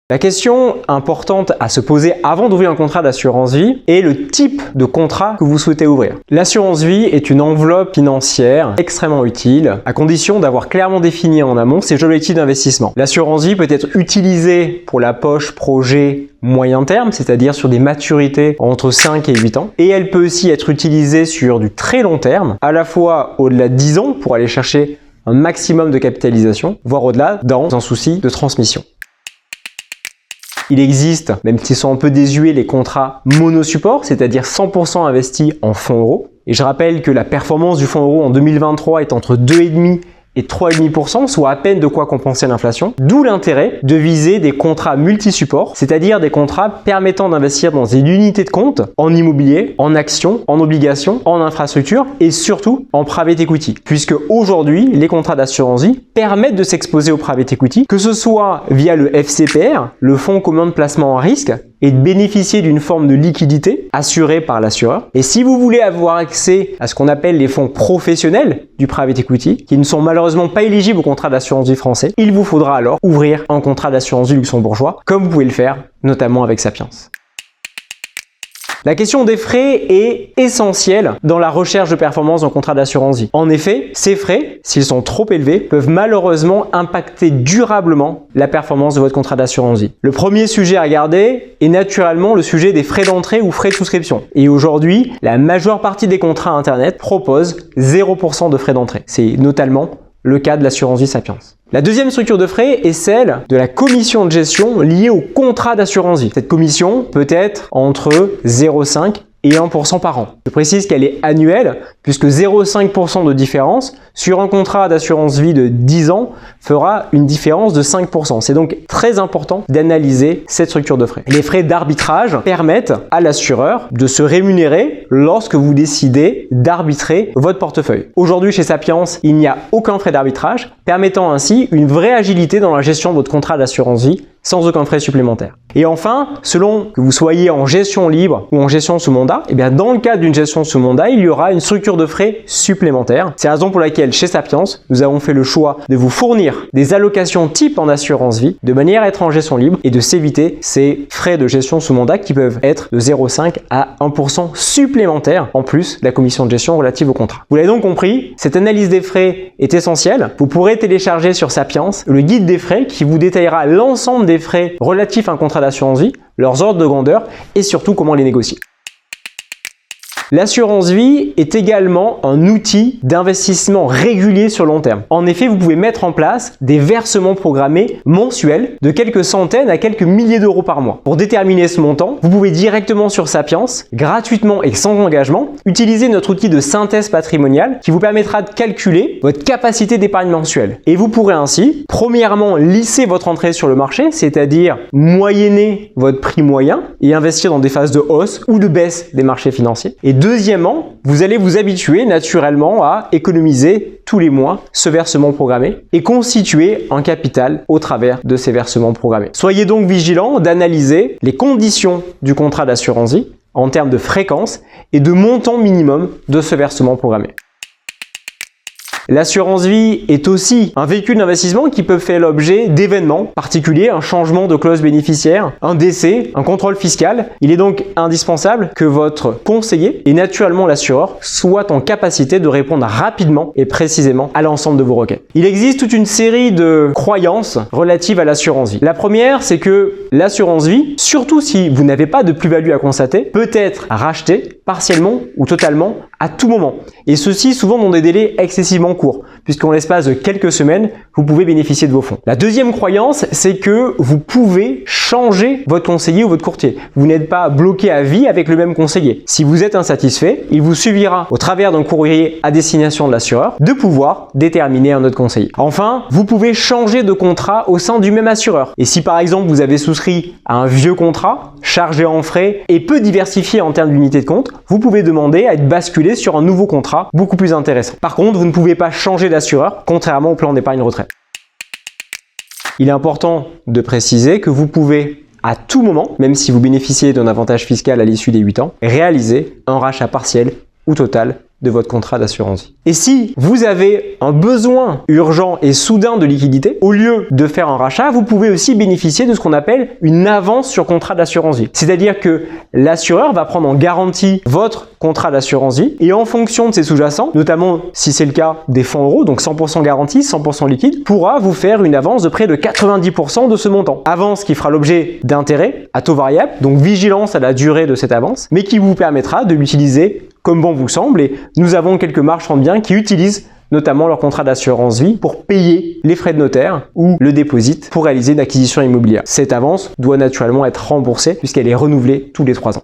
La question importante à se poser avant d'ouvrir un contrat d'assurance vie est le type de contrat que vous souhaitez ouvrir. L'assurance vie est une enveloppe financière extrêmement utile à condition d'avoir clairement défini en amont ses objectifs d'investissement. L'assurance vie peut être utilisée pour la poche projet moyen terme, c'est-à-dire sur des maturités entre 5 et 8 ans. Et elle peut aussi être utilisée sur du très long terme, à la fois au-delà de 10 ans pour aller chercher un maximum de capitalisation, voire au-delà dans un souci de transmission. Il existe, même s'ils sont un peu désuets, les contrats monosupport, c'est-à-dire 100% investis en fonds euros. Et je rappelle que la performance du fonds euro en 2023 est entre 2,5% et 3,5%, soit à peine de quoi compenser l'inflation. D'où l'intérêt de viser des contrats multisupports, c'est-à-dire des contrats permettant d'investir dans une unité de compte, en immobilier, en actions, en obligations, en infrastructure et surtout en private equity. Puisque aujourd'hui, les contrats d'assurance vie permettent de s'exposer au private equity, que ce soit via le FCPR, le fonds commun de placement en risque, et de bénéficier d'une forme de liquidité assurée par l'assureur. Et si vous voulez avoir accès à ce qu'on appelle les fonds professionnels du private equity, qui ne sont malheureusement pas éligibles au contrat d'assurance vie français, il vous faudra alors ouvrir un contrat d'assurance vie luxembourgeois, comme vous pouvez le faire notamment avec Sapiens. La question des frais est essentielle dans la recherche de performance d'un contrat d'assurance vie. En effet, ces frais, s'ils sont trop élevés, peuvent malheureusement impacter durablement la performance de votre contrat d'assurance vie. Le premier sujet à regarder est naturellement le sujet des frais d'entrée ou frais de souscription. Et aujourd'hui, la majeure partie des contrats Internet proposent 0% de frais d'entrée. C'est notamment le cas de l'assurance vie Sapiens. La deuxième structure de frais est celle de la commission de gestion liée au contrat d'assurance vie. Cette commission peut être entre 0,5 et 1% par an. Je précise qu'elle est annuelle puisque 0,5% de différence sur un contrat d'assurance vie de 10 ans fera une différence de 5%. C'est donc très important d'analyser cette structure de frais. Les frais d'arbitrage permettent à l'assureur de se rémunérer lorsque vous décidez d'arbitrer votre portefeuille. Aujourd'hui chez Sapiens, il n'y a aucun frais d'arbitrage, permettant ainsi une vraie agilité dans la gestion de votre contrat d'assurance vie sans aucun frais supplémentaire. Et enfin, selon que vous soyez en gestion libre ou en gestion sous mandat, dans le cadre d'une gestion sous mandat, il y aura une structure de frais supplémentaire. C'est la raison pour laquelle chez Sapiens, nous avons fait le choix de vous fournir des allocations type en assurance vie de manière à être en gestion libre et de s'éviter ces frais de gestion sous mandat qui peuvent être de 0,5 à 1% supplémentaire en plus de la commission de gestion relative au contrat. Vous l'avez donc compris, cette analyse des frais est essentielle. Vous pourrez télécharger sur Sapiens le guide des frais qui vous détaillera l'ensemble des frais relatifs à un contrat d'assurance vie, leurs ordres de grandeur et surtout comment les négocier. L'assurance vie est également un outil d'investissement régulier sur long terme. En effet, vous pouvez mettre en place des versements programmés mensuels de quelques centaines à quelques milliers d'euros par mois. Pour déterminer ce montant, vous pouvez directement sur Sapiens, gratuitement et sans engagement, utiliser notre outil de synthèse patrimoniale qui vous permettra de calculer votre capacité d'épargne mensuelle. Et vous pourrez ainsi, premièrement, lisser votre entrée sur le marché, c'est-à-dire moyenner votre prix moyen et investir dans des phases de hausse ou de baisse des marchés financiers. Et deuxièmement, vous allez vous habituer naturellement à économiser tous les mois ce versement programmé et constituer un capital au travers de ces versements programmés. Soyez donc vigilants d'analyser les conditions du contrat d'assurance vie en termes de fréquence et de montant minimum de ce versement programmé. L'assurance vie est aussi un véhicule d'investissement qui peut faire l'objet d'événements particuliers, un changement de clause bénéficiaire, un décès, un contrôle fiscal. Il est donc indispensable que votre conseiller et naturellement l'assureur soient en capacité de répondre rapidement et précisément à l'ensemble de vos requêtes. Il existe toute une série de croyances relatives à l'assurance vie. La première, c'est que l'assurance vie, surtout si vous n'avez pas de plus-value à constater, peut être rachetée partiellement ou totalement à tout moment. Et ceci souvent dans des délais excessivement courts, puisqu'en l'espace de quelques semaines, vous pouvez bénéficier de vos fonds. La deuxième croyance, c'est que vous pouvez changer votre conseiller ou votre courtier. Vous n'êtes pas bloqué à vie avec le même conseiller. Si vous êtes insatisfait, il vous suffira, au travers d'un courrier à destination de l'assureur, de pouvoir déterminer un autre conseiller. Enfin, vous pouvez changer de contrat au sein du même assureur. Et si par exemple vous avez souscrit à un vieux contrat, chargé en frais et peu diversifié en termes d'unité de compte, vous pouvez demander à être basculé sur un nouveau contrat beaucoup plus intéressant. Par contre, vous ne pouvez pas changer d'assureur, contrairement au plan d'épargne retraite. Il est important de préciser que vous pouvez à tout moment, même si vous bénéficiez d'un avantage fiscal à l'issue des 8 ans, réaliser un rachat partiel ou total de votre contrat d'assurance vie. Et si vous avez un besoin urgent et soudain de liquidité, au lieu de faire un rachat, vous pouvez aussi bénéficier de ce qu'on appelle une avance sur contrat d'assurance vie. C'est-à-dire que l'assureur va prendre en garantie votre contrat d'assurance vie et en fonction de ses sous-jacents, notamment si c'est le cas des fonds euros, donc 100% garantie, 100% liquide, pourra vous faire une avance de près de 90% de ce montant. Avance qui fera l'objet d'intérêts à taux variable, donc vigilance à la durée de cette avance, mais qui vous permettra de l'utiliser comme bon vous semble. Et nous avons quelques marchands de biens qui utilisent notamment leur contrat d'assurance vie pour payer les frais de notaire ou le déposit pour réaliser une acquisition immobilière. Cette avance doit naturellement être remboursée puisqu'elle est renouvelée tous les 3 ans.